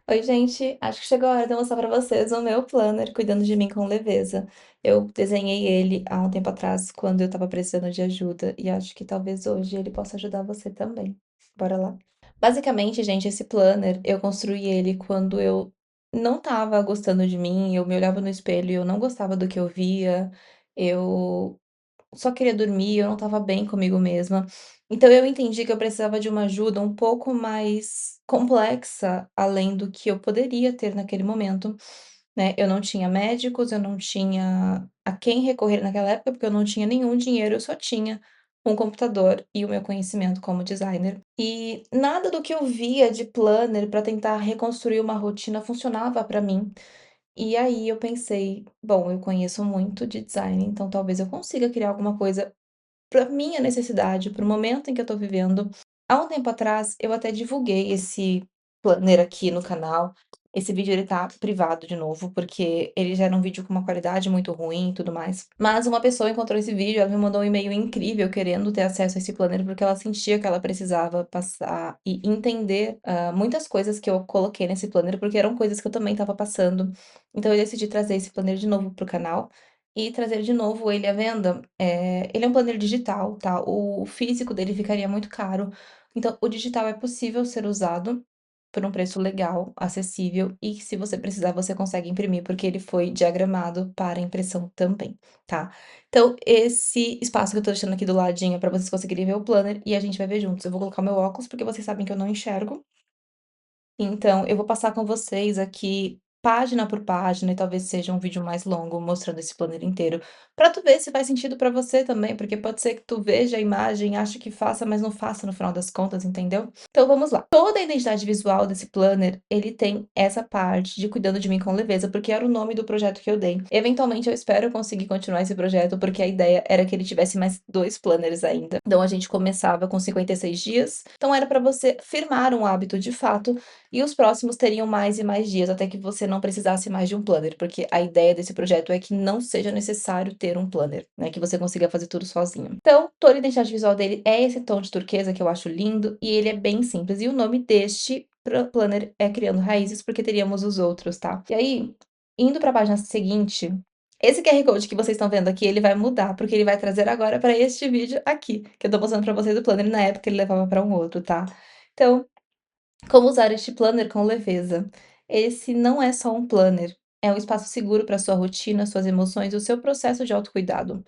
Oi, gente. Acho que chegou a hora de eu mostrar pra vocês o meu planner cuidando de mim com leveza. Eu desenhei ele há um tempo atrás, quando eu tava precisando de ajuda, e acho que talvez hoje ele possa ajudar você também. Bora lá? Basicamente, gente, esse planner eu construí ele quando eu não tava gostando de mim, eu me olhava no espelho e eu não gostava do que eu via, eu só queria dormir, eu não estava bem comigo mesma. Então eu entendi que eu precisava de uma ajuda um pouco mais complexa, além do que eu poderia ter naquele momento, né. Eu não tinha médicos, eu não tinha a quem recorrer naquela época, porque eu não tinha nenhum dinheiro, eu só tinha um computador e o meu conhecimento como designer. E nada do que eu via de planner para tentar reconstruir uma rotina funcionava para mim. E aí eu pensei: "Bom, eu conheço muito de design, então talvez eu consiga criar alguma coisa para minha necessidade, para o momento em que eu tô vivendo". Há um tempo atrás, eu até divulguei esse planner aqui no canal. Esse vídeo ele tá privado de novo, porque ele já era um vídeo com uma qualidade muito ruim e tudo mais. Mas uma pessoa encontrou esse vídeo, ela me mandou um e-mail incrível querendo ter acesso a esse planner, porque ela sentia que ela precisava passar e entender, muitas coisas que eu coloquei nesse planner, porque eram coisas que eu também estava passando. Então eu decidi trazer esse planner de novo para o canal e trazer de novo ele à venda. Ele é um planner digital, tá, o físico dele ficaria muito caro, então o digital é possível ser usado por um preço legal, acessível e que se você precisar você consegue imprimir, porque ele foi diagramado para impressão também, tá. Então esse espaço que eu tô deixando aqui do ladinho é pra vocês conseguirem ver o planner e a gente vai ver juntos. Eu vou colocar o meu óculos, porque vocês sabem que eu não enxergo, então, eu vou passar com vocês aqui, página por página, e talvez seja um vídeo mais longo mostrando esse planner inteiro, pra tu ver se faz sentido pra você também, porque pode ser que tu veja a imagem, ache que faça, mas não faça no final das contas, entendeu? Então vamos lá. Toda a identidade visual desse planner, ele tem essa parte de cuidando de mim com leveza, porque era o nome do projeto que eu dei. Eventualmente eu espero conseguir continuar esse projeto, porque a ideia era que ele tivesse mais 2 planners ainda. Então a gente começava com 56 dias, então era pra você firmar um hábito de fato e os próximos teriam mais e mais dias, até que você não precisasse mais de um planner, porque a ideia desse projeto é que não seja necessário ter um planner, né, que você consiga fazer tudo sozinho. Então, toda a identidade visual dele é esse tom de turquesa que eu acho lindo, e ele é bem simples. E o nome deste planner é Criando Raízes, porque teríamos os outros, tá? E aí, indo para a página seguinte, esse QR Code que vocês estão vendo aqui, ele vai mudar, porque ele vai trazer agora para este vídeo aqui, que eu tô mostrando para vocês do planner, na época ele levava para um outro, tá? Então, como usar este planner com leveza? Esse não é só um planner, é um espaço seguro para sua rotina, suas emoções e o seu processo de autocuidado.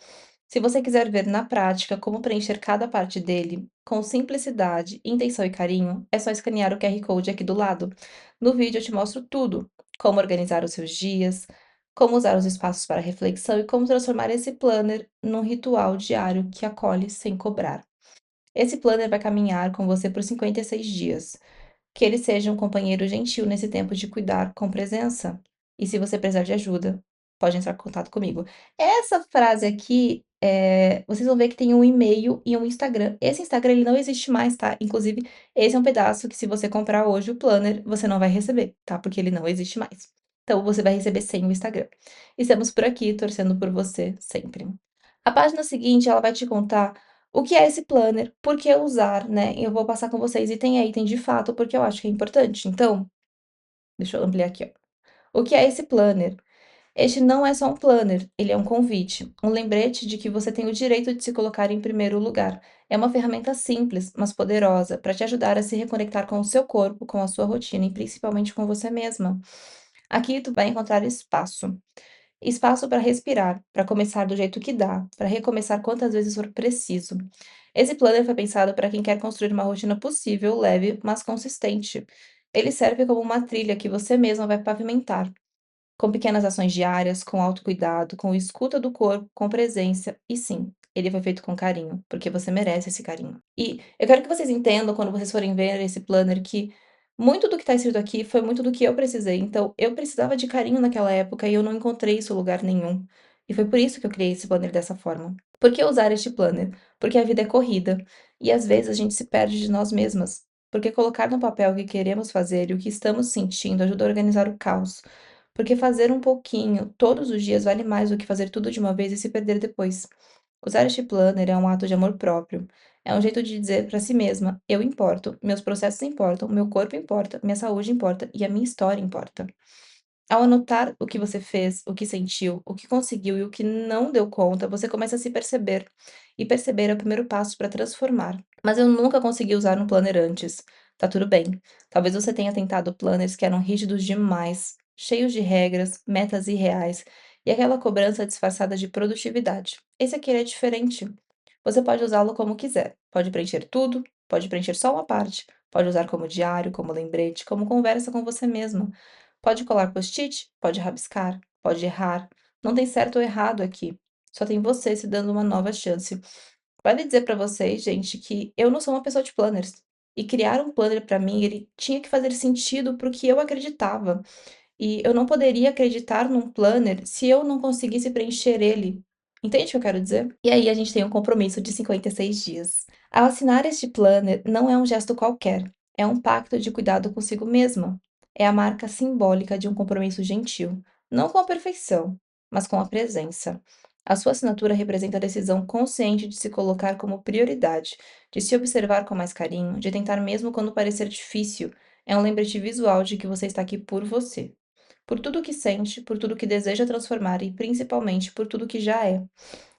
Se você quiser ver na prática como preencher cada parte dele, com simplicidade, intenção e carinho, é só escanear o QR Code aqui do lado. No vídeo eu te mostro tudo: como organizar os seus dias, como usar os espaços para reflexão e como transformar esse planner num ritual diário que acolhe sem cobrar. Esse planner vai caminhar com você por 56 dias. Que ele seja um companheiro gentil nesse tempo de cuidar com presença. E se você precisar de ajuda, pode entrar em contato comigo. Essa frase aqui, vocês vão ver que tem um e-mail e um Instagram. Esse Instagram ele não existe mais, tá? Inclusive, esse é um pedaço que se você comprar hoje o planner, você não vai receber, tá? Porque ele não existe mais. Então você vai receber sem o Instagram. Estamos por aqui torcendo por você sempre. A página seguinte, ela vai te contar o que é esse planner, por que usar, né? Eu vou passar com vocês item a item de fato, porque eu acho que é importante. Então, deixa eu ampliar aqui, ó. O que é esse planner? Este não é só um planner, ele é um convite, um lembrete de que você tem o direito de se colocar em primeiro lugar. É uma ferramenta simples, mas poderosa, para te ajudar a se reconectar com o seu corpo, com a sua rotina e principalmente com você mesma. Aqui tu vai encontrar espaço. Espaço para respirar, para começar do jeito que dá, para recomeçar quantas vezes for preciso. Esse planner foi pensado para quem quer construir uma rotina possível, leve, mas consistente. Ele serve como uma trilha que você mesma vai pavimentar, com pequenas ações diárias, com autocuidado, com escuta do corpo, com presença. E sim, ele foi feito com carinho, porque você merece esse carinho. E eu quero que vocês entendam, quando vocês forem ver esse planner, que muito do que está escrito aqui foi muito do que eu precisei. Então, eu precisava de carinho naquela época e eu não encontrei isso em lugar nenhum. E foi por isso que eu criei esse planner dessa forma. Por que usar este planner? Porque a vida é corrida e às vezes a gente se perde de nós mesmas. Porque colocar no papel o que queremos fazer e o que estamos sentindo ajuda a organizar o caos. Porque fazer um pouquinho todos os dias vale mais do que fazer tudo de uma vez e se perder depois. Usar este planner é um ato de amor próprio. É um jeito de dizer para si mesma: "Eu importo, meus processos importam, meu corpo importa, minha saúde importa e a minha história importa". Ao anotar o que você fez, o que sentiu, o que conseguiu e o que não deu conta, você começa a se perceber. E perceber é o primeiro passo para transformar. Mas eu nunca consegui usar um planner antes. Tá tudo bem. Talvez você tenha tentado planners que eram rígidos demais, cheios de regras, metas irreais e aquela cobrança disfarçada de produtividade. Esse aqui ele é diferente. Você pode usá-lo como quiser. Pode preencher tudo, pode preencher só uma parte, pode usar como diário, como lembrete, como conversa com você mesma. Pode colar post-it, pode rabiscar, pode errar. Não tem certo ou errado aqui. Só tem você se dando uma nova chance. Vale dizer pra vocês, gente, que eu não sou uma pessoa de planners. E criar um planner pra mim, ele tinha que fazer sentido para o que eu acreditava. E eu não poderia acreditar num planner se eu não conseguisse preencher ele. Entende o que eu quero dizer? E aí a gente tem um compromisso de 56 dias. Ao assinar este planner, não é um gesto qualquer, é um pacto de cuidado consigo mesma. É a marca simbólica de um compromisso gentil, não com a perfeição, mas com a presença. A sua assinatura representa a decisão consciente de se colocar como prioridade, de se observar com mais carinho, de tentar mesmo quando parecer difícil. É um lembrete visual de que você está aqui por você. Por tudo que sente, por tudo que deseja transformar e principalmente por tudo que já é.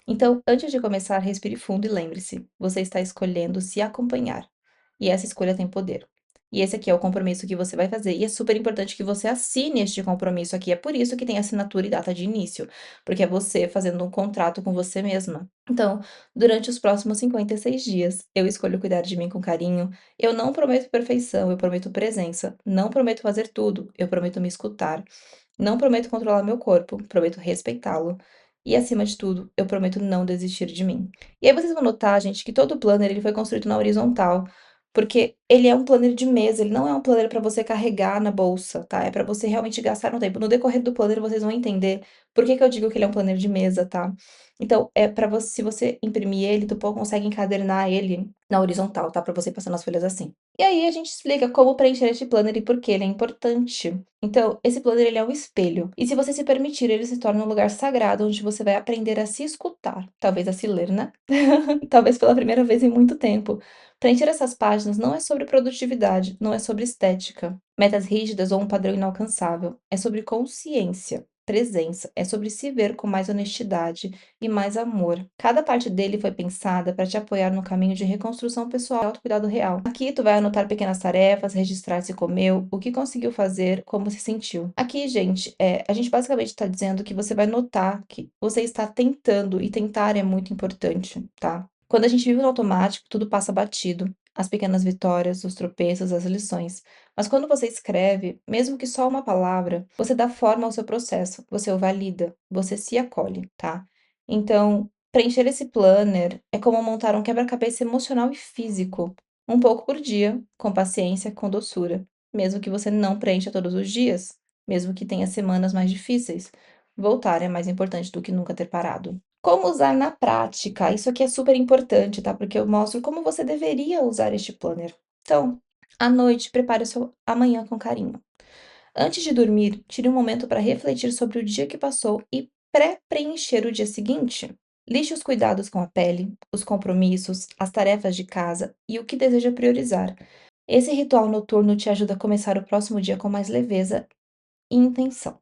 Então, antes de começar, respire fundo e lembre-se: você está escolhendo se acompanhar. E essa escolha tem poder. E esse aqui é o compromisso que você vai fazer. E é super importante que você assine este compromisso aqui. É por isso que tem assinatura e data de início, porque é você fazendo um contrato com você mesma. Então, durante os próximos 56 dias, eu escolho cuidar de mim com carinho. Eu não prometo perfeição, eu prometo presença. Não prometo fazer tudo, eu prometo me escutar. Não prometo controlar meu corpo, prometo respeitá-lo. E acima de tudo, eu prometo não desistir de mim. E aí vocês vão notar, gente, que todo planner ele foi construído na horizontal, porque ele é um planner de mesa, ele não é um planner para você carregar na bolsa, tá? É para você realmente gastar um tempo. No decorrer do planner vocês vão entender por que que eu digo que ele é um planner de mesa, tá? Então, é para você, se você imprimir ele, consegue encadernar ele na horizontal, tá? Para você passar nas folhas assim. E aí a gente explica como preencher este planner e por que ele é importante. Então, esse planner ele é um espelho. E se você se permitir, ele se torna um lugar sagrado onde você vai aprender a se escutar, talvez a se ler, né? Talvez pela primeira vez em muito tempo. Preencher essas páginas não é sobre produtividade, não é sobre estética, metas rígidas ou um padrão inalcançável. É sobre consciência, presença, é sobre se ver com mais honestidade e mais amor. Cada parte dele foi pensada para te apoiar no caminho de reconstrução pessoal e autocuidado real. Aqui tu vai anotar pequenas tarefas, registrar se comeu, o que conseguiu fazer, como se sentiu. Aqui, gente, a gente basicamente está dizendo que você vai notar que você está tentando, e tentar é muito importante, tá? Quando a gente vive no automático, tudo passa batido. As pequenas vitórias, os tropeços, as lições. Mas quando você escreve, mesmo que só uma palavra, você dá forma ao seu processo, você o valida, você se acolhe, tá? Então, preencher esse planner é como montar um quebra-cabeça emocional e físico, um pouco por dia, com paciência, com doçura, mesmo que você não preencha todos os dias, mesmo que tenha semanas mais difíceis. Voltar é mais importante do que nunca ter parado. Como usar na prática? Isso aqui é super importante, tá? Porque eu mostro como você deveria usar este planner. Então, à noite, prepare o seu amanhã com carinho. Antes de dormir, tire um momento para refletir sobre o dia que passou e pré-preencher o dia seguinte. Liste os cuidados com a pele, os compromissos, as tarefas de casa e o que deseja priorizar. Esse ritual noturno te ajuda a começar o próximo dia com mais leveza e intenção.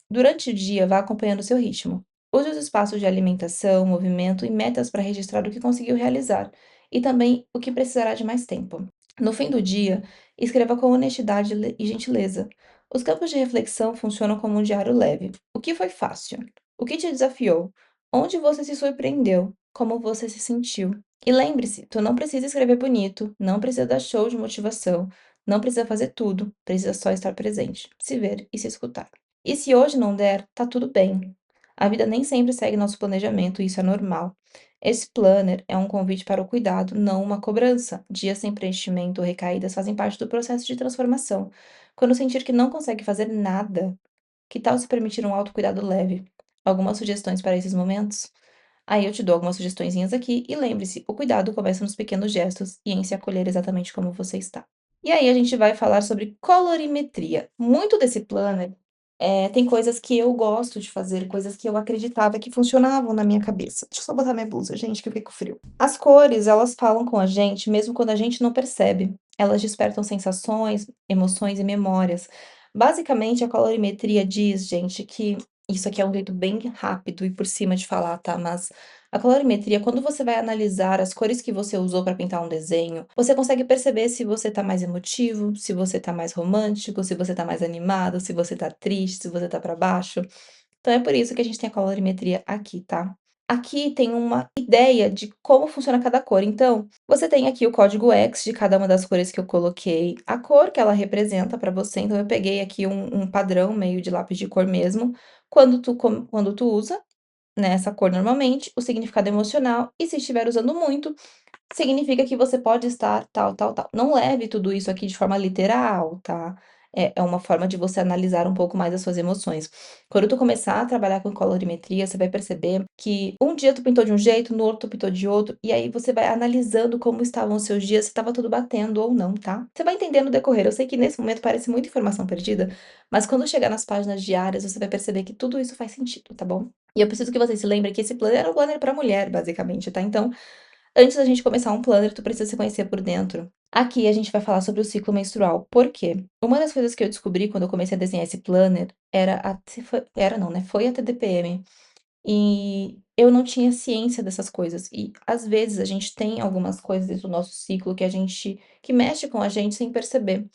Durante o dia, vá acompanhando seu ritmo. Use os espaços de alimentação, movimento e metas para registrar o que conseguiu realizar e também o que precisará de mais tempo. No fim do dia, escreva com honestidade e gentileza. Os campos de reflexão funcionam como um diário leve. O que foi fácil? O que te desafiou? Onde você se surpreendeu? Como você se sentiu? E lembre-se, tu não precisa escrever bonito, não precisa dar show de motivação, não precisa fazer tudo, precisa só estar presente, se ver e se escutar. E se hoje não der, tá tudo bem. A vida nem sempre segue nosso planejamento e isso é normal. Esse planner é um convite para o cuidado, não uma cobrança. Dias sem preenchimento ou recaídas fazem parte do processo de transformação. Quando sentir que não consegue fazer nada, que tal se permitir um autocuidado leve? Algumas sugestões para esses momentos? Aí eu te dou algumas sugestõezinhas aqui e lembre-se, o cuidado começa nos pequenos gestos e em se acolher exatamente como você está. E aí a gente vai falar sobre colorimetria. Muito desse planner Tem coisas que eu gosto de fazer, coisas que eu acreditava que funcionavam na minha cabeça. Deixa eu só botar minha blusa, gente, que eu fiquei com frio. As cores, elas falam com a gente mesmo quando a gente não percebe. Elas despertam sensações, emoções e memórias. Basicamente, a colorimetria diz, gente, que isso aqui é um jeito bem rápido e por cima de falar, tá? Mas a colorimetria, quando você vai analisar as cores que você usou para pintar um desenho, você consegue perceber se você tá mais emotivo, se você tá mais romântico, se você tá mais animado, se você tá triste, se você tá para baixo. Então é por isso que a gente tem a colorimetria aqui, tá? Aqui tem uma ideia de como funciona cada cor. Então, você tem aqui o código X de cada uma das cores que eu coloquei, a cor que ela representa para você. Então, eu peguei aqui um padrão meio de lápis de cor mesmo. Quando tu usa, né, essa cor normalmente, o significado emocional, e se estiver usando muito, significa que você pode estar tal, tal, tal. Não leve tudo isso aqui de forma literal, tá? É uma forma de você analisar um pouco mais as suas emoções. Quando tu começar a trabalhar com colorimetria, você vai perceber que um dia tu pintou de um jeito, no outro tu pintou de outro, e aí você vai analisando como estavam os seus dias, se estava tudo batendo ou não, tá? Você vai entendendo no decorrer. Eu sei que nesse momento parece muita informação perdida, mas quando chegar nas páginas diárias, você vai perceber que tudo isso faz sentido, tá bom? E eu preciso que vocês se lembrem que esse planner era um planner para mulher, basicamente, tá? Então, antes da gente começar um planner, tu precisa se conhecer por dentro. Aqui a gente vai falar sobre o ciclo menstrual. Por quê? Uma das coisas que eu descobri quando eu comecei a desenhar esse planner era não, né? Foi a TDPM. E eu não tinha ciência dessas coisas. E às vezes a gente tem algumas coisas dentro do nosso ciclo que mexe com a gente sem perceber.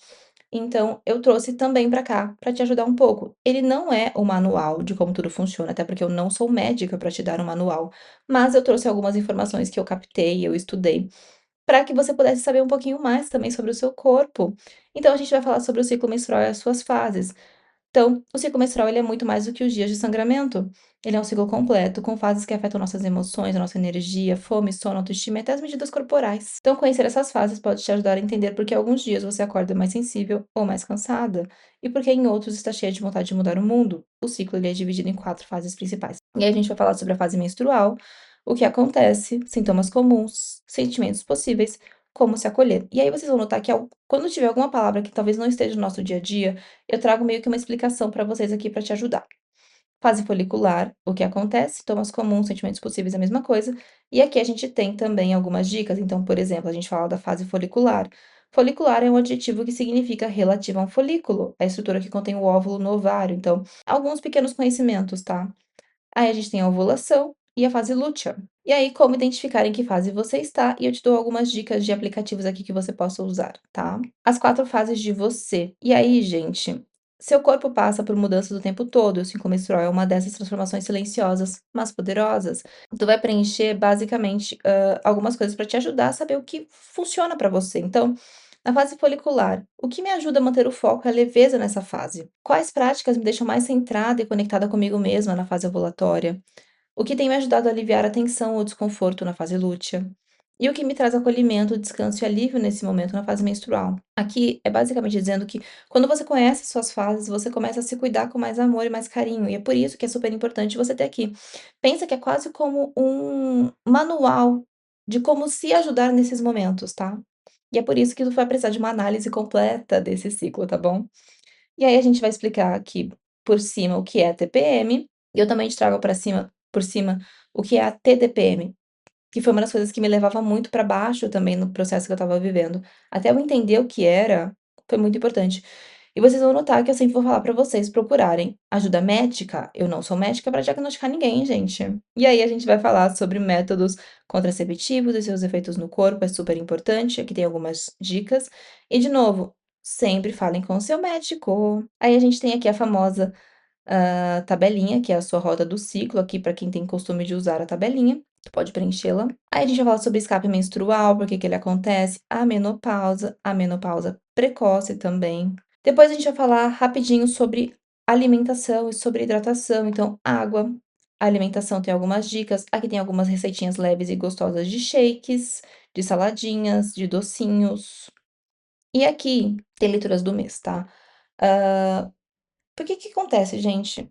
Então, eu trouxe também para cá, para te ajudar um pouco. Ele não é o manual de como tudo funciona, até porque eu não sou médica para te dar um manual, mas eu trouxe algumas informações que eu captei, eu estudei, para que você pudesse saber um pouquinho mais também sobre o seu corpo. Então, a gente vai falar sobre o ciclo menstrual e as suas fases. Então, o ciclo menstrual ele é muito mais do que os dias de sangramento. Ele é um ciclo completo, com fases que afetam nossas emoções, a nossa energia, fome, sono, autoestima e até as medidas corporais. Então, conhecer essas fases pode te ajudar a entender por que alguns dias você acorda mais sensível ou mais cansada, e por que em outros está cheia de vontade de mudar o mundo. O ciclo ele é dividido em 4 fases principais. E aí a gente vai falar sobre a fase menstrual, o que acontece, sintomas comuns, sentimentos possíveis, como se acolher. E aí vocês vão notar que quando tiver alguma palavra que talvez não esteja no nosso dia a dia, eu trago meio que uma explicação para vocês aqui para te ajudar. Fase folicular, o que acontece, sintomas comuns, sentimentos possíveis, a mesma coisa. E aqui a gente tem também algumas dicas. Então, por exemplo, a gente fala da fase folicular. Folicular é um adjetivo que significa relativo a um folículo, a estrutura que contém o óvulo no ovário. Então, alguns pequenos conhecimentos, tá? Aí a gente tem a ovulação e a fase lútea. E aí, como identificar em que fase você está, e eu te dou algumas dicas de aplicativos aqui que você possa usar, tá? As 4 fases de você. E aí, gente, seu corpo passa por mudanças o tempo todo, e o ciclo menstrual é uma dessas transformações silenciosas, mas poderosas. Tu vai preencher, basicamente, algumas coisas para te ajudar a saber o que funciona para você. Então, na fase folicular, o que me ajuda a manter o foco é a leveza nessa fase. Quais práticas me deixam mais centrada e conectada comigo mesma na fase ovulatória? O que tem me ajudado a aliviar a tensão ou desconforto na fase lútea? E o que me traz acolhimento, descanso e alívio nesse momento na fase menstrual? Aqui é basicamente dizendo que quando você conhece suas fases, você começa a se cuidar com mais amor e mais carinho, e é por isso que é super importante você ter aqui. Pensa que é quase como um manual de como se ajudar nesses momentos, tá? E é por isso que tu vai precisar de uma análise completa desse ciclo, tá bom? E aí a gente vai explicar aqui por cima o que é TPM, e eu também te trago para cima por cima o que é a TDPM, que foi uma das coisas que me levava muito para baixo também no processo que eu estava vivendo. Até eu entender o que era, foi muito importante. E vocês vão notar que eu sempre vou falar para vocês procurarem ajuda médica. Eu não sou médica para diagnosticar ninguém, gente. E aí a gente vai falar sobre métodos contraceptivos e seus efeitos no corpo, é super importante. Aqui tem algumas dicas. E de novo, sempre falem com o seu médico. Aí a gente tem aqui a famosa tabelinha, que é a sua roda do ciclo, aqui para quem tem costume de usar a tabelinha. Tu pode preenchê-la. Aí a gente vai falar sobre escape menstrual, por que que ele acontece, a menopausa precoce também. Depois a gente vai falar rapidinho sobre alimentação e sobre hidratação, então água. A alimentação tem algumas dicas, aqui tem algumas receitinhas leves e gostosas de shakes, de saladinhas, de docinhos. E aqui tem leituras do mês, tá? Por que que acontece, gente?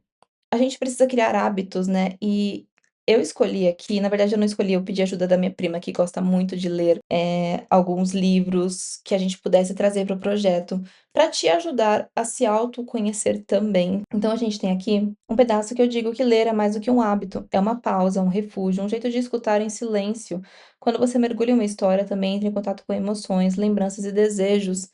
A gente precisa criar hábitos, né, e Eu escolhi aqui na verdade eu não escolhi, eu pedi ajuda da minha prima que gosta muito de ler, alguns livros que a gente pudesse trazer para o projeto, para te ajudar a se autoconhecer também. Então a gente tem aqui um pedaço que eu digo que ler é mais do que um hábito, é uma pausa, um refúgio, um jeito de escutar em silêncio. Quando você mergulha em uma história, também entra em contato com emoções, lembranças e desejos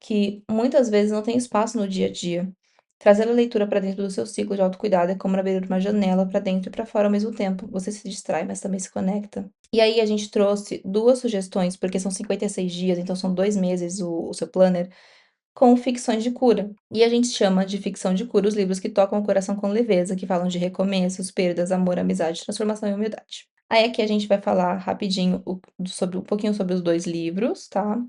que muitas vezes não têm espaço no dia a dia. Trazer a leitura para dentro do seu ciclo de autocuidado é como abrir uma janela para dentro e para fora ao mesmo tempo. Você se distrai, mas também se conecta. E aí a gente trouxe 2 sugestões, porque são 56 dias, então são 2 meses o seu planner, com ficções de cura. E a gente chama de ficção de cura os livros que tocam o coração com leveza, que falam de recomeços, perdas, amor, amizade, transformação e humildade. Aí aqui a gente vai falar rapidinho sobre um pouquinho sobre os 2 livros, tá?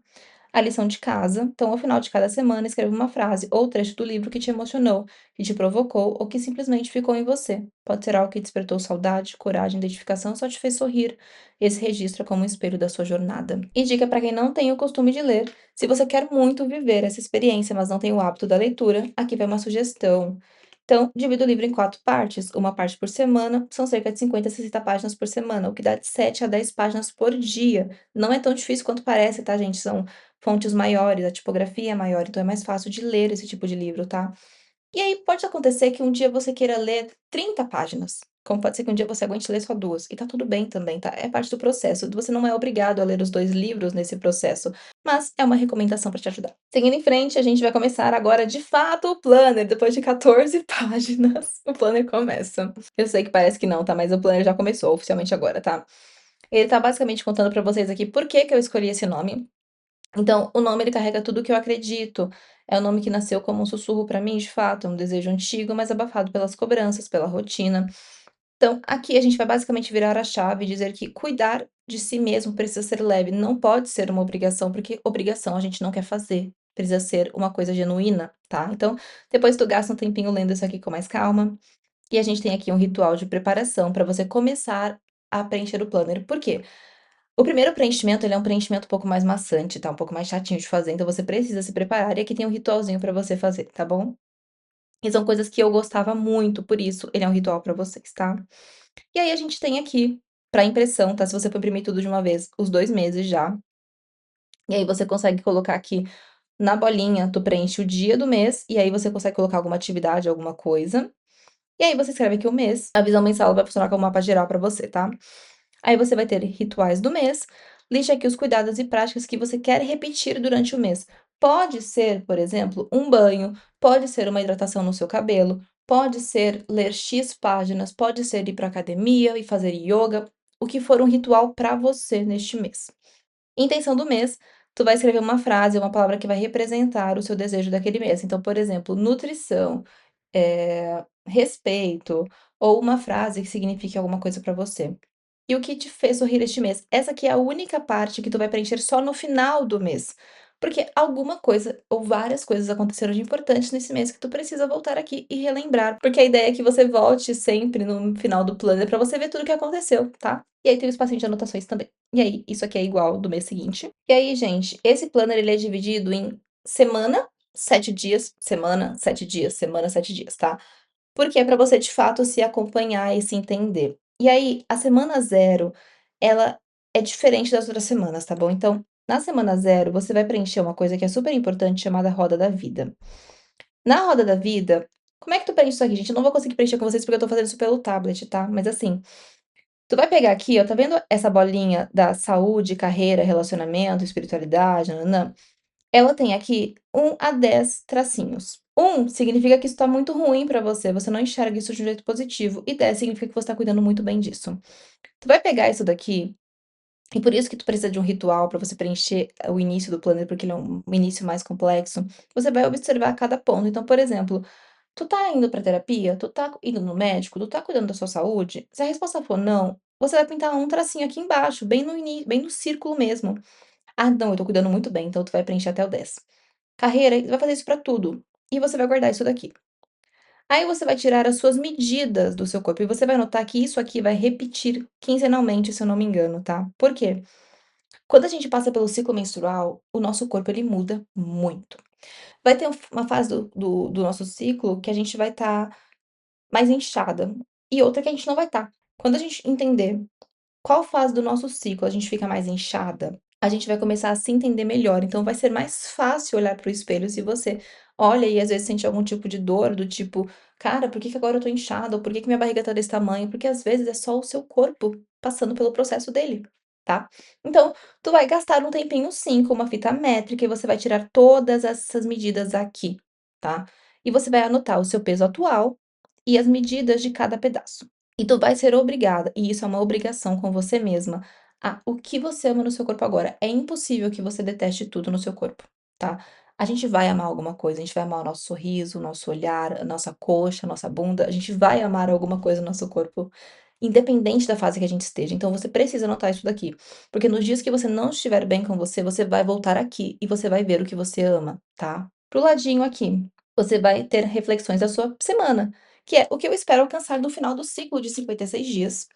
A lição de casa. Então, ao final de cada semana, escreva uma frase ou trecho do livro que te emocionou, que te provocou ou que simplesmente ficou em você. Pode ser algo que despertou saudade, coragem, identificação ou só te fez sorrir. Esse registro é como um espelho da sua jornada. E dica para quem não tem o costume de ler: se você quer muito viver essa experiência, mas não tem o hábito da leitura, aqui vai uma sugestão. Então, divida o livro em 4 partes, uma parte por semana, são cerca de 50 a 60 páginas por semana, o que dá de 7 a 10 páginas por dia. Não é tão difícil quanto parece, tá, gente? São fontes maiores, a tipografia é maior, então é mais fácil de ler esse tipo de livro, tá. E aí pode acontecer que um dia você queira ler 30 páginas, como pode ser que um dia você aguente ler só 2, e tá tudo bem também, tá, é parte do processo, você não é obrigado a ler os 2 livros nesse processo, mas é uma recomendação para te ajudar. Seguindo em frente, a gente vai começar agora de fato o planner, depois de 14 páginas, o planner começa. Eu sei que parece que não, tá, mas o planner já começou oficialmente agora, tá. Ele tá basicamente contando pra vocês aqui por que que eu escolhi esse nome, então, o nome ele carrega tudo o que eu acredito. É um nome que nasceu como um sussurro para mim, de fato, é um desejo antigo, mas abafado pelas cobranças, pela rotina. Então, aqui a gente vai basicamente virar a chave e dizer que cuidar de si mesmo precisa ser leve, não pode ser uma obrigação, porque obrigação a gente não quer fazer. Precisa ser uma coisa genuína, tá? Então, depois tu gasta um tempinho lendo isso aqui com mais calma. E a gente tem aqui um ritual de preparação para você começar a preencher o planner. Por quê? O primeiro preenchimento, ele é um preenchimento um pouco mais maçante, tá, um pouco mais chatinho de fazer, então você precisa se preparar e aqui tem um ritualzinho pra você fazer, tá bom? E são coisas que eu gostava muito, por isso ele é um ritual pra vocês, tá? E aí a gente tem aqui, pra impressão, tá, se você for imprimir tudo de uma vez, os 2 meses já, e aí você consegue colocar aqui na bolinha, tu preenche o dia do mês, e aí você consegue colocar alguma atividade, alguma coisa, e aí você escreve aqui o mês, a visão mensal vai funcionar como mapa geral pra você, tá? Aí você vai ter rituais do mês, liste aqui os cuidados e práticas que você quer repetir durante o mês. Pode ser, por exemplo, um banho, pode ser uma hidratação no seu cabelo, pode ser ler X páginas, pode ser ir para academia e fazer yoga, o que for um ritual para você neste mês. Intenção do mês, tu vai escrever uma frase, uma palavra que vai representar o seu desejo daquele mês. Então, por exemplo, nutrição, respeito, ou uma frase que signifique alguma coisa para você. E o que te fez sorrir este mês? Essa aqui é a única parte que tu vai preencher só no final do mês, porque alguma coisa ou várias coisas aconteceram de importante nesse mês que tu precisa voltar aqui e relembrar, porque a ideia é que você volte sempre no final do planner para você ver tudo o que aconteceu, tá? E aí tem o espacinho de anotações também. E aí, isso aqui é igual do mês seguinte. E aí, gente, esse planner ele é dividido em semana, 7 dias, semana, 7 dias, semana, 7 dias, tá? Porque é para você de fato se acompanhar e se entender. E aí, a semana zero, ela é diferente das outras semanas, tá bom? Então, na semana zero, você vai preencher uma coisa que é super importante chamada roda da vida. Na roda da vida, como é que tu preenche isso aqui, gente? Eu não vou conseguir preencher com vocês porque eu tô fazendo isso pelo tablet, tá? Mas assim, tu vai pegar aqui, ó, tá vendo essa bolinha da saúde, carreira, relacionamento, espiritualidade, nananã? Ela tem aqui 1 a 10 tracinhos. significa que isso tá muito ruim pra você não enxerga isso de um jeito positivo, e 10 significa que você tá cuidando muito bem disso. Tu vai pegar isso daqui, e por isso que tu precisa de um ritual pra você preencher o início do planner, porque ele é um início mais complexo, você vai observar cada ponto. Então, por exemplo, tu tá indo pra terapia? Tu tá indo no médico? Tu tá cuidando da sua saúde? Se a resposta for não, você vai pintar um tracinho aqui embaixo, bem no círculo mesmo. "Ah, não, eu tô cuidando muito bem", então tu vai preencher até o 10. Carreira, você vai fazer isso para tudo, e você vai guardar isso daqui. Aí você vai tirar as suas medidas do seu corpo e você vai notar que isso aqui vai repetir quinzenalmente, se eu não me engano, tá. Por quê? Quando a gente passa pelo ciclo menstrual, o nosso corpo ele muda muito. Vai ter uma fase do nosso ciclo que a gente vai estar mais inchada, e outra que a gente não vai estar. Quando a gente entender qual fase do nosso ciclo a gente fica mais inchada, a gente vai começar a se entender melhor, então vai ser mais fácil olhar para o espelho se você olha e às vezes sente algum tipo de dor, do tipo: "Cara, por que que agora eu tô inchada?" Ou "Por que que minha barriga tá desse tamanho?" Porque às vezes é só o seu corpo passando pelo processo dele, tá. Então, tu vai gastar um tempinho sim com uma fita métrica e você vai tirar todas essas medidas aqui, tá. E você vai anotar o seu peso atual e as medidas de cada pedaço. E tu vai ser obrigada, e isso é uma obrigação com você mesma, a o que você ama no seu corpo agora. É impossível que você deteste tudo no seu corpo, tá? A gente vai amar alguma coisa, a gente vai amar o nosso sorriso, o nosso olhar, a nossa coxa, a nossa bunda, a gente vai amar alguma coisa no nosso corpo, independente da fase que a gente esteja. Então você precisa anotar isso daqui, porque nos dias que você não estiver bem com você, você vai voltar aqui e você vai ver o que você ama, tá? Pro ladinho aqui, você vai ter reflexões da sua semana. Que é o que eu espero alcançar no final do ciclo de 56 dias.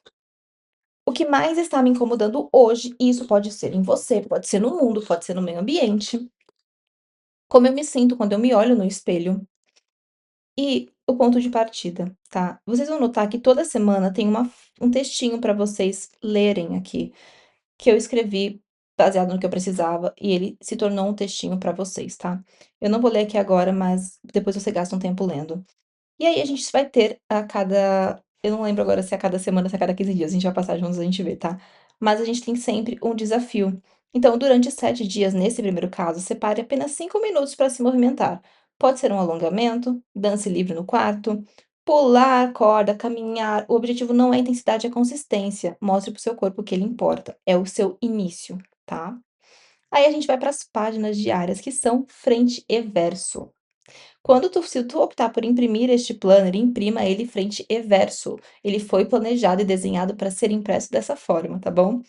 O que mais está me incomodando hoje, e isso pode ser em você, pode ser no mundo, pode ser no meio ambiente, como eu me sinto quando eu me olho no espelho e o ponto de partida, tá? Vocês vão notar que toda semana tem um textinho para vocês lerem aqui, que eu escrevi baseado no que eu precisava e ele se tornou um textinho para vocês, tá? Eu não vou ler aqui agora, mas depois você gasta um tempo lendo. E aí a gente vai ter a cada eu não lembro agora se é a cada semana, se é a cada 15 dias, a gente vai passar juntos, a gente vê, tá. Mas a gente tem sempre um desafio. Então, durante 7 dias, nesse primeiro caso, separe apenas 5 minutos para se movimentar. Pode ser um alongamento, dance livre no quarto, pular corda, caminhar. O objetivo não é a intensidade, é a consistência. Mostre para o seu corpo o que ele importa, é o seu início, tá. Aí a gente vai para as páginas diárias, que são frente e verso. Se tu optar por imprimir este planner, imprima ele frente e verso. Ele foi planejado e desenhado para ser impresso dessa forma, tá bom?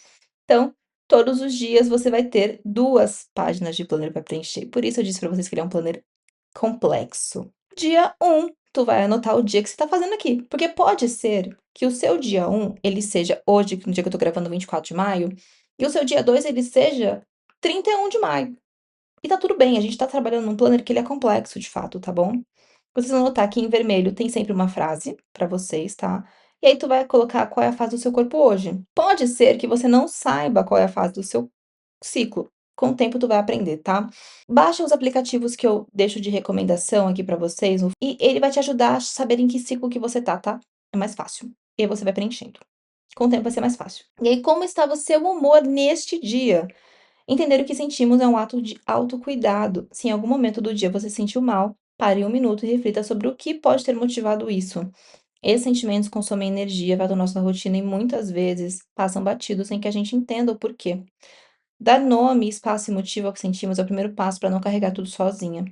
Então, todos os dias você vai ter 2 páginas de planner para preencher. Por isso eu disse para vocês criar um planner complexo. Dia um, tu vai anotar o dia que você está fazendo aqui, porque pode ser que o seu dia um ele seja hoje, no dia que eu tô gravando 24 de maio, e o seu dia 2 ele seja 31 de maio. E tá tudo bem, a gente tá trabalhando num planner que ele é complexo de fato, tá bom? Vocês vão notar que em vermelho tem sempre uma frase pra vocês, tá? E aí tu vai colocar qual é a fase do seu corpo hoje. Pode ser que você não saiba qual é a fase do seu ciclo. Com o tempo tu vai aprender, tá? Baixa os aplicativos que eu deixo de recomendação aqui pra vocês, e ele vai te ajudar a saber em que ciclo que você tá? É mais fácil. E aí você vai preenchendo. Com o tempo vai ser mais fácil. E aí, como estava o seu humor neste dia? Entender o que sentimos é um ato de autocuidado. Se em algum momento do dia você se sentiu mal, pare um minuto e reflita sobre o que pode ter motivado isso. Esses sentimentos consomem energia, vai da nossa rotina e muitas vezes passam batidos sem que a gente entenda o porquê. Dar nome, espaço e motivo ao que sentimos é o primeiro passo para não carregar tudo sozinha.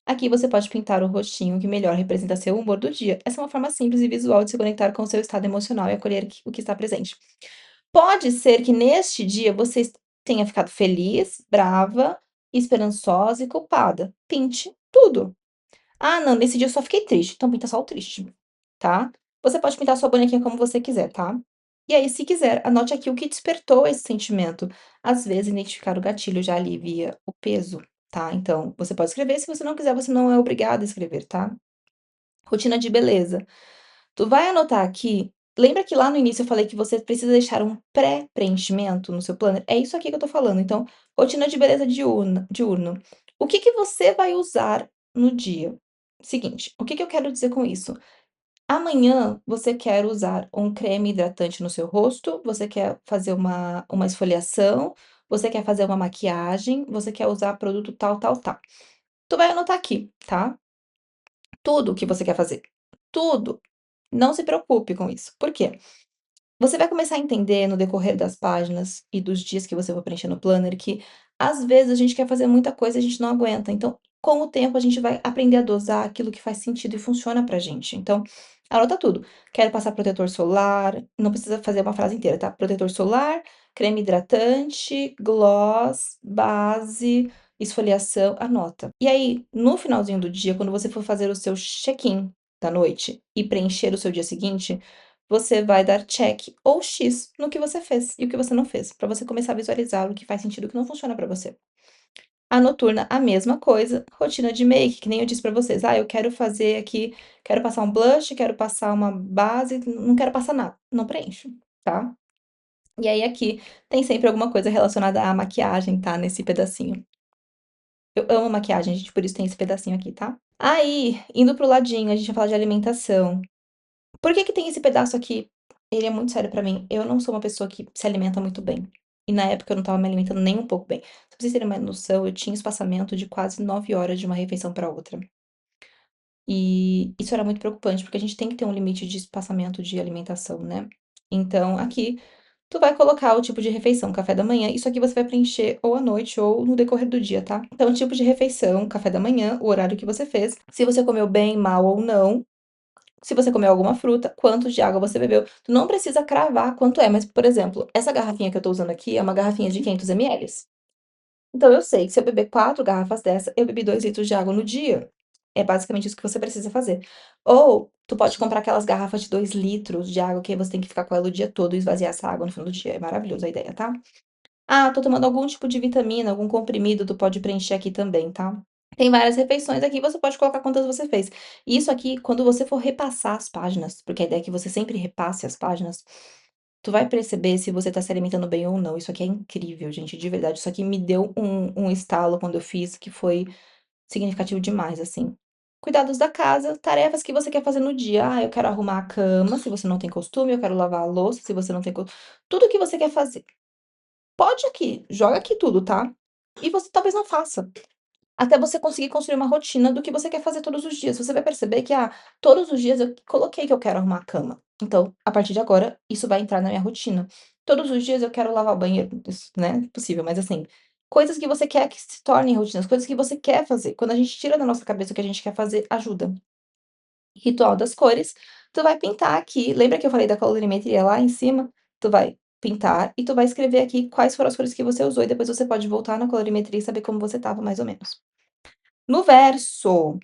Aqui você pode pintar o rostinho que melhor representa seu humor do dia. Essa é uma forma simples e visual de se conectar com o seu estado emocional e acolher o que está presente. Pode ser que neste dia você tenha ficado feliz, brava, esperançosa e culpada. Pinte tudo. "Ah, não, nesse dia eu só fiquei triste", então pinta só o triste, tá. Você pode pintar sua bonequinha como você quiser, tá. E aí, se quiser, anote aqui o que despertou esse sentimento. Às vezes, identificar o gatilho já alivia o peso, tá. Então, você pode escrever, se você não quiser, você não é obrigado a escrever, tá. Rotina de beleza. Tu vai anotar aqui, lembra que lá no início eu falei que você precisa deixar um pré-preenchimento no seu planner? É isso aqui que eu tô falando. Então, rotina de beleza diurno. O que que você vai usar no dia seguinte? O que que eu quero dizer com isso? Amanhã você quer usar um creme hidratante no seu rosto, você quer fazer uma esfoliação, você quer fazer uma maquiagem, você quer usar produto tal, tal, tal. Tu vai anotar aqui, tá? Tudo o que você quer fazer. Tudo. Não se preocupe com isso. Por quê? Você vai começar a entender no decorrer das páginas e dos dias que você for preencher no planner que, às vezes, a gente quer fazer muita coisa e a gente não aguenta. Então, com o tempo, a gente vai aprender a dosar aquilo que faz sentido e funciona pra gente. Então, anota tudo. Quero passar protetor solar, não precisa fazer uma frase inteira, tá? Protetor solar, creme hidratante, gloss, base, esfoliação, anota. E aí, no finalzinho do dia, quando você for fazer o seu check-in da noite e preencher o seu dia seguinte, você vai dar check ou X no que você fez e o que você não fez, para você começar a visualizar o que faz sentido e o que não funciona para você. A noturna, a mesma coisa, rotina de make, que nem eu disse pra vocês: "Ah, eu quero fazer aqui, quero passar um blush, quero passar uma base, não quero passar nada", não preencho, tá. E aí aqui tem sempre alguma coisa relacionada à maquiagem, tá, nesse pedacinho. Eu amo maquiagem, gente, por isso tem esse pedacinho aqui, tá. Aí, indo para o ladinho, a gente vai falar de alimentação. Por que que tem esse pedaço aqui? Ele é muito sério pra mim. Eu não sou uma pessoa que se alimenta muito bem. E na época eu não estava me alimentando nem um pouco bem. Só pra vocês terem uma noção, eu tinha espaçamento de quase 9 horas de uma refeição pra outra. E isso era muito preocupante, porque a gente tem que ter um limite de espaçamento de alimentação, né. Então aqui, tu vai colocar o tipo de refeição, café da manhã, isso aqui você vai preencher ou à noite ou no decorrer do dia, tá. Então tipo de refeição, café da manhã, o horário que você fez, se você comeu bem, mal ou não, se você comeu alguma fruta, quanto de água você bebeu. Tu não precisa cravar quanto é, mas, por exemplo, essa garrafinha que eu tô usando aqui é uma garrafinha de 500 ml. Então eu sei que se eu beber 4 garrafas dessa, eu bebi 2 litros de água no dia. É basicamente isso que você precisa fazer. Ou tu pode comprar aquelas garrafas de 2 litros de água, que aí você tem que ficar com ela o dia todo e esvaziar essa água no final do dia. É maravilhoso a ideia, tá? Ah, tô tomando algum tipo de vitamina, algum comprimido, tu pode preencher aqui também, tá? Tem várias refeições aqui, você pode colocar quantas você fez. Isso aqui, quando você for repassar as páginas, porque a ideia é que você sempre repasse as páginas, tu vai perceber se você tá se alimentando bem ou não. Isso aqui é incrível, gente, de verdade. Isso aqui me deu um estalo quando eu fiz, que foi significativo demais, assim. Cuidados da casa, tarefas que você quer fazer no dia. Ah, eu quero arrumar a cama, se você não tem costume, eu quero lavar a louça, se você não tem costume. Tudo que você quer fazer. Pode aqui, joga aqui tudo, tá? E você talvez não faça. Até você conseguir construir uma rotina do que você quer fazer todos os dias. Você vai perceber que, todos os dias eu coloquei que eu quero arrumar a cama. Então, a partir de agora, isso vai entrar na minha rotina. Todos os dias eu quero lavar o banheiro. Isso, né, possível, mas assim, coisas que você quer que se tornem rotinas, coisas que você quer fazer. Quando a gente tira da nossa cabeça o que a gente quer fazer, ajuda. Ritual das cores, tu vai pintar aqui. Lembra que eu falei da colorimetria lá em cima? Tu vai pintar e tu vai escrever aqui quais foram as cores que você usou e depois você pode voltar na colorimetria e saber como você estava mais ou menos. No verso,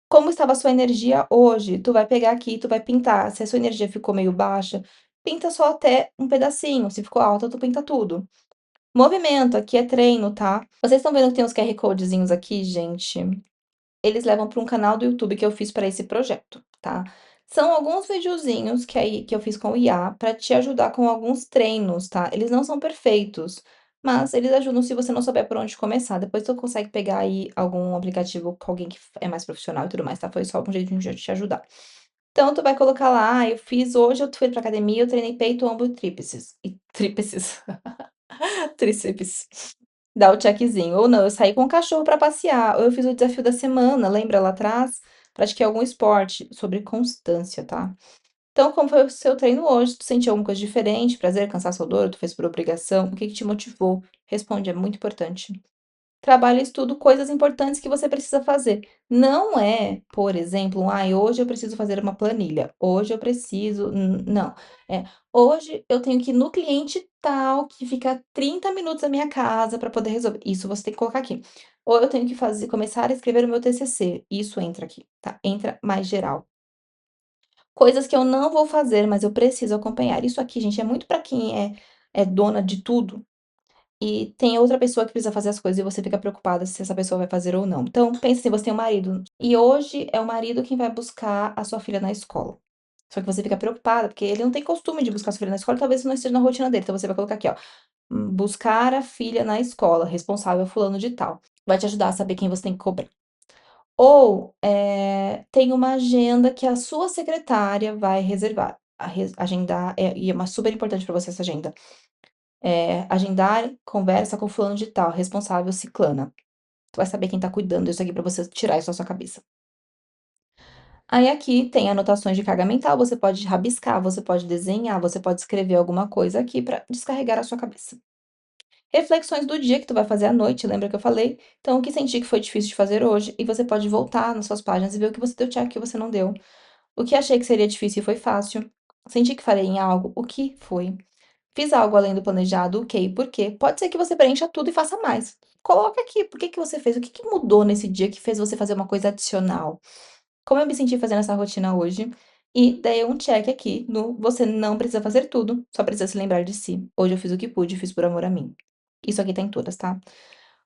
como estava a sua energia hoje? Tu vai pegar aqui e tu vai pintar. Se a sua energia ficou meio baixa, pinta só até um pedacinho. Se ficou alta, tu pinta tudo. Movimento, aqui é treino, tá? Vocês estão vendo que tem uns QR codezinhos aqui, gente? Eles levam para um canal do YouTube que eu fiz para esse projeto, tá? São alguns videozinhos que eu fiz com o IA para te ajudar com alguns treinos, tá? Eles não são perfeitos, mas eles ajudam se você não souber por onde começar. Depois tu consegue pegar aí algum aplicativo com alguém que é mais profissional e tudo mais, tá? Foi só um jeitinho de te ajudar. Então tu vai colocar lá: "Ah, eu fiz hoje eu fui pra academia, eu treinei peito, ombro e tríceps, tríceps". Dá o checkzinho. Ou não, eu saí com o cachorro para passear, ou eu fiz o desafio da semana, lembra lá atrás? Pratiquei algum esporte, sobre constância, tá? Então, como foi o seu treino hoje? Tu sentiu alguma coisa diferente? Prazer, cansaço ou dor? Tu fez por obrigação? O que que te motivou? Responde, é muito importante. Trabalho e estudo coisas importantes que você precisa fazer. Não é, por exemplo, "Ai, hoje eu preciso fazer uma planilha, hoje eu preciso", não. É, "Hoje eu tenho que ir no cliente tal, que fica a 30 minutos da minha casa para poder resolver", isso você tem que colocar aqui. Ou eu tenho que fazer começar a escrever o meu TCC, isso entra aqui, tá, entra mais geral. Coisas que eu não vou fazer, mas eu preciso acompanhar. Isso aqui, gente, é muito para quem é dona de tudo, e tem outra pessoa que precisa fazer as coisas e você fica preocupada se essa pessoa vai fazer ou não. Então, pensa assim, você tem um marido, e hoje é o marido quem vai buscar a sua filha na escola. Só que você fica preocupada, porque ele não tem costume de buscar a sua filha na escola, talvez isso não esteja na rotina dele. Então você vai colocar aqui, ó, buscar a filha na escola, responsável fulano de tal. Vai te ajudar a saber quem você tem que cobrar. Ou, tem uma agenda que a sua secretária vai reservar, agendar, e é uma super importante para você essa agenda. Agendar conversa com fulano de tal, responsável ciclana. Tu vai saber quem tá cuidando disso aqui pra você tirar isso da sua cabeça. Aí aqui tem anotações de carga mental, você pode rabiscar, você pode desenhar, você pode escrever alguma coisa aqui pra descarregar a sua cabeça. Reflexões do dia que tu vai fazer à noite, lembra que eu falei? Então, o que senti que foi difícil de fazer hoje, e você pode voltar nas suas páginas e ver o que você deu check, o que você não deu. O que achei que seria difícil e foi fácil. Senti que falhei em algo, o que foi? Fiz algo além do planejado, ok, por quê? Pode ser que você preencha tudo e faça mais. Coloca aqui, por que que você fez? O que que mudou nesse dia que fez você fazer uma coisa adicional? Como eu me senti fazendo essa rotina hoje? E dei um check aqui no você não precisa fazer tudo, só precisa se lembrar de si. Hoje eu fiz o que pude, fiz por amor a mim. Isso aqui tem todas, tá?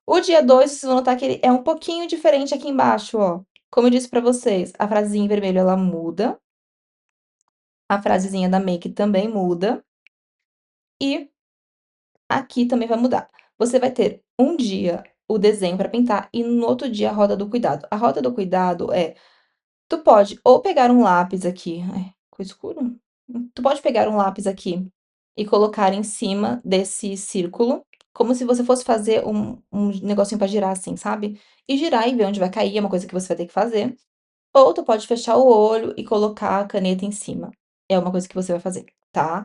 O dia 2 vocês vão notar que ele é um pouquinho diferente aqui embaixo, ó. Como eu disse pra vocês, a frasezinha em vermelho ela muda, a frasezinha da make também muda, e aqui também vai mudar. Você vai ter um dia o desenho para pintar e no outro dia a roda do cuidado. A roda do cuidado é, tu pode ou pegar um lápis aqui, ai, ficou escuro? Tu pode pegar um lápis aqui e colocar em cima desse círculo, como se você fosse fazer um negocinho para girar assim, sabe? E girar e ver onde vai cair, é uma coisa que você vai ter que fazer. Ou tu pode fechar o olho e colocar a caneta em cima. É uma coisa que você vai fazer, tá?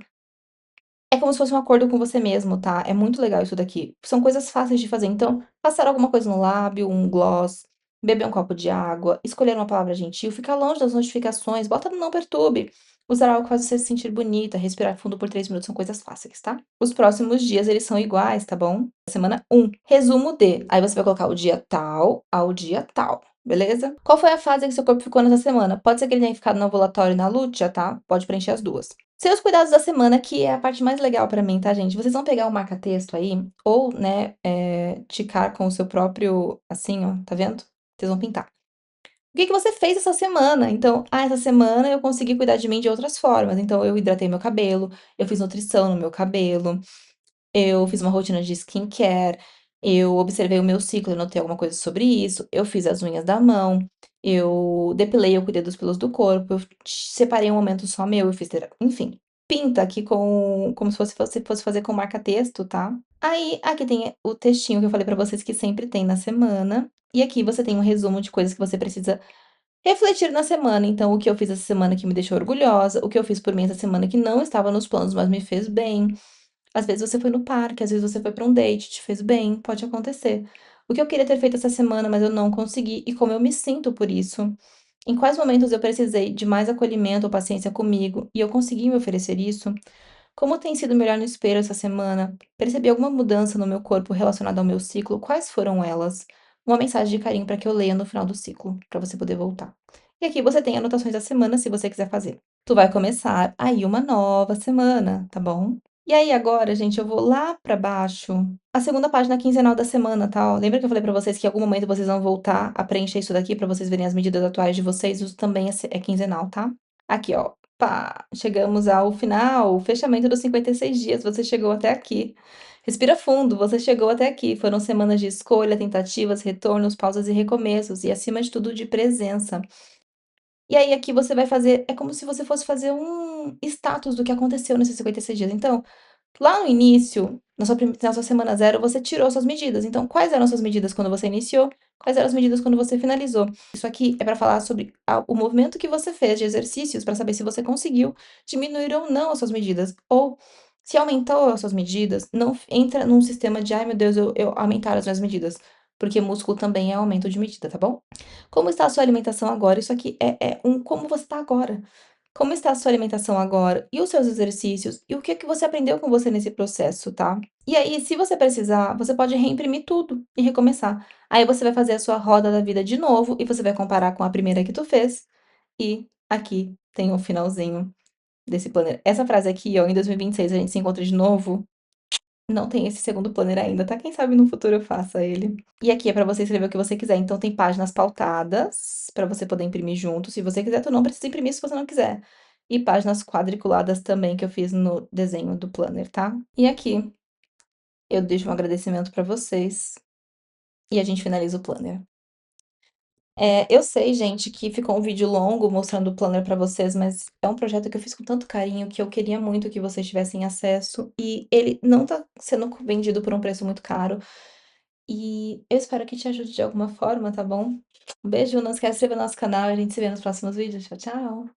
É como se fosse um acordo com você mesmo, tá? É muito legal isso daqui. São coisas fáceis de fazer. Então, passar alguma coisa no lábio, um gloss, beber um copo de água, escolher uma palavra gentil, ficar longe das notificações, bota no não perturbe. Usar algo que faz você se sentir bonita, respirar fundo por 3 minutos são coisas fáceis, tá? Os próximos dias, eles são iguais, tá bom? Semana um, resumo de. Aí você vai colocar o dia tal ao dia tal, beleza? Qual foi a fase que seu corpo ficou nessa semana? Pode ser que ele tenha ficado no ovulatório e na lútea, tá? Pode preencher as duas. Seus cuidados da semana, que é a parte mais legal pra mim, tá, gente? Vocês vão pegar o marca-texto aí, ou, né, ticar com o seu próprio, assim, ó, tá vendo? Vocês vão pintar. O que que você fez essa semana? Então, essa semana eu consegui cuidar de mim de outras formas. Então, eu hidratei meu cabelo, eu fiz nutrição no meu cabelo, eu fiz uma rotina de skincare, eu observei o meu ciclo, eu notei alguma coisa sobre isso, eu fiz as unhas da mão, eu depilei, eu cuidei dos pelos do corpo, eu separei um momento só meu, eu fiz enfim. Pinta aqui com como se fosse fazer com marca-texto, tá. Aí, aqui tem o textinho que eu falei pra vocês que sempre tem na semana, e aqui você tem um resumo de coisas que você precisa refletir na semana. Então, o que eu fiz essa semana que me deixou orgulhosa, o que eu fiz por mim essa semana que não estava nos planos, mas me fez bem. Às vezes você foi no parque, às vezes você foi pra um date, te fez bem, pode acontecer. O que eu queria ter feito essa semana, mas eu não consegui, e como eu me sinto por isso. Em quais momentos eu precisei de mais acolhimento ou paciência comigo, e eu consegui me oferecer isso? Como tem sido melhor no espelho essa semana? Percebi alguma mudança no meu corpo relacionada ao meu ciclo? Quais foram elas? Uma mensagem de carinho para que eu leia no final do ciclo, para você poder voltar. E aqui você tem anotações da semana se você quiser fazer. Tu vai começar aí uma nova semana, tá bom? E aí agora, gente, eu vou lá pra baixo, a segunda página quinzenal da semana, tá, ó. Lembra que eu falei pra vocês que em algum momento vocês vão voltar a preencher isso daqui pra vocês verem as medidas atuais de vocês? Isso também é quinzenal, tá? Aqui, ó, pá, chegamos ao final, o fechamento dos 56 dias, você chegou até aqui. Respira fundo, você chegou até aqui. Foram semanas de escolha, tentativas, retornos, pausas e recomeços, e acima de tudo, de presença. E aí aqui você vai fazer, é como se você fosse fazer um status do que aconteceu nesses 56 dias. Então, lá no início, na sua semana zero, você tirou suas medidas. Então, quais eram suas medidas quando você iniciou? Quais eram as medidas quando você finalizou? Isso aqui é para falar sobre o movimento que você fez de exercícios para saber se você conseguiu diminuir ou não as suas medidas. Ou se aumentou as suas medidas, não entra num sistema de, ai meu Deus, eu aumentar as minhas medidas. Porque músculo também é aumento de medida, tá bom? Como está a sua alimentação agora? Isso aqui é um como você está agora. Como está a sua alimentação agora? E os seus exercícios? E o que é que você aprendeu com você nesse processo, tá? E aí, se você precisar, você pode reimprimir tudo e recomeçar. Aí você vai fazer a sua roda da vida de novo e você vai comparar com a primeira que tu fez. E aqui tem o finalzinho desse planner. Essa frase aqui, ó, em 2026 a gente se encontra de novo. Não tem esse segundo planner ainda, tá? Quem sabe no futuro eu faça ele. E aqui é pra você escrever o que você quiser. Então tem páginas pautadas pra você poder imprimir junto. Se você quiser, tu não precisa imprimir se você não quiser. E páginas quadriculadas também que eu fiz no desenho do planner, tá? E aqui eu deixo um agradecimento pra vocês e a gente finaliza o planner. Eu sei, gente, que ficou um vídeo longo mostrando o planner pra vocês, mas é um projeto que eu fiz com tanto carinho que eu queria muito que vocês tivessem acesso e ele não tá sendo vendido por um preço muito caro. E eu espero que te ajude de alguma forma, tá bom? Um beijo, não esquece de se inscrever no nosso canal e a gente se vê nos próximos vídeos. Tchau, tchau.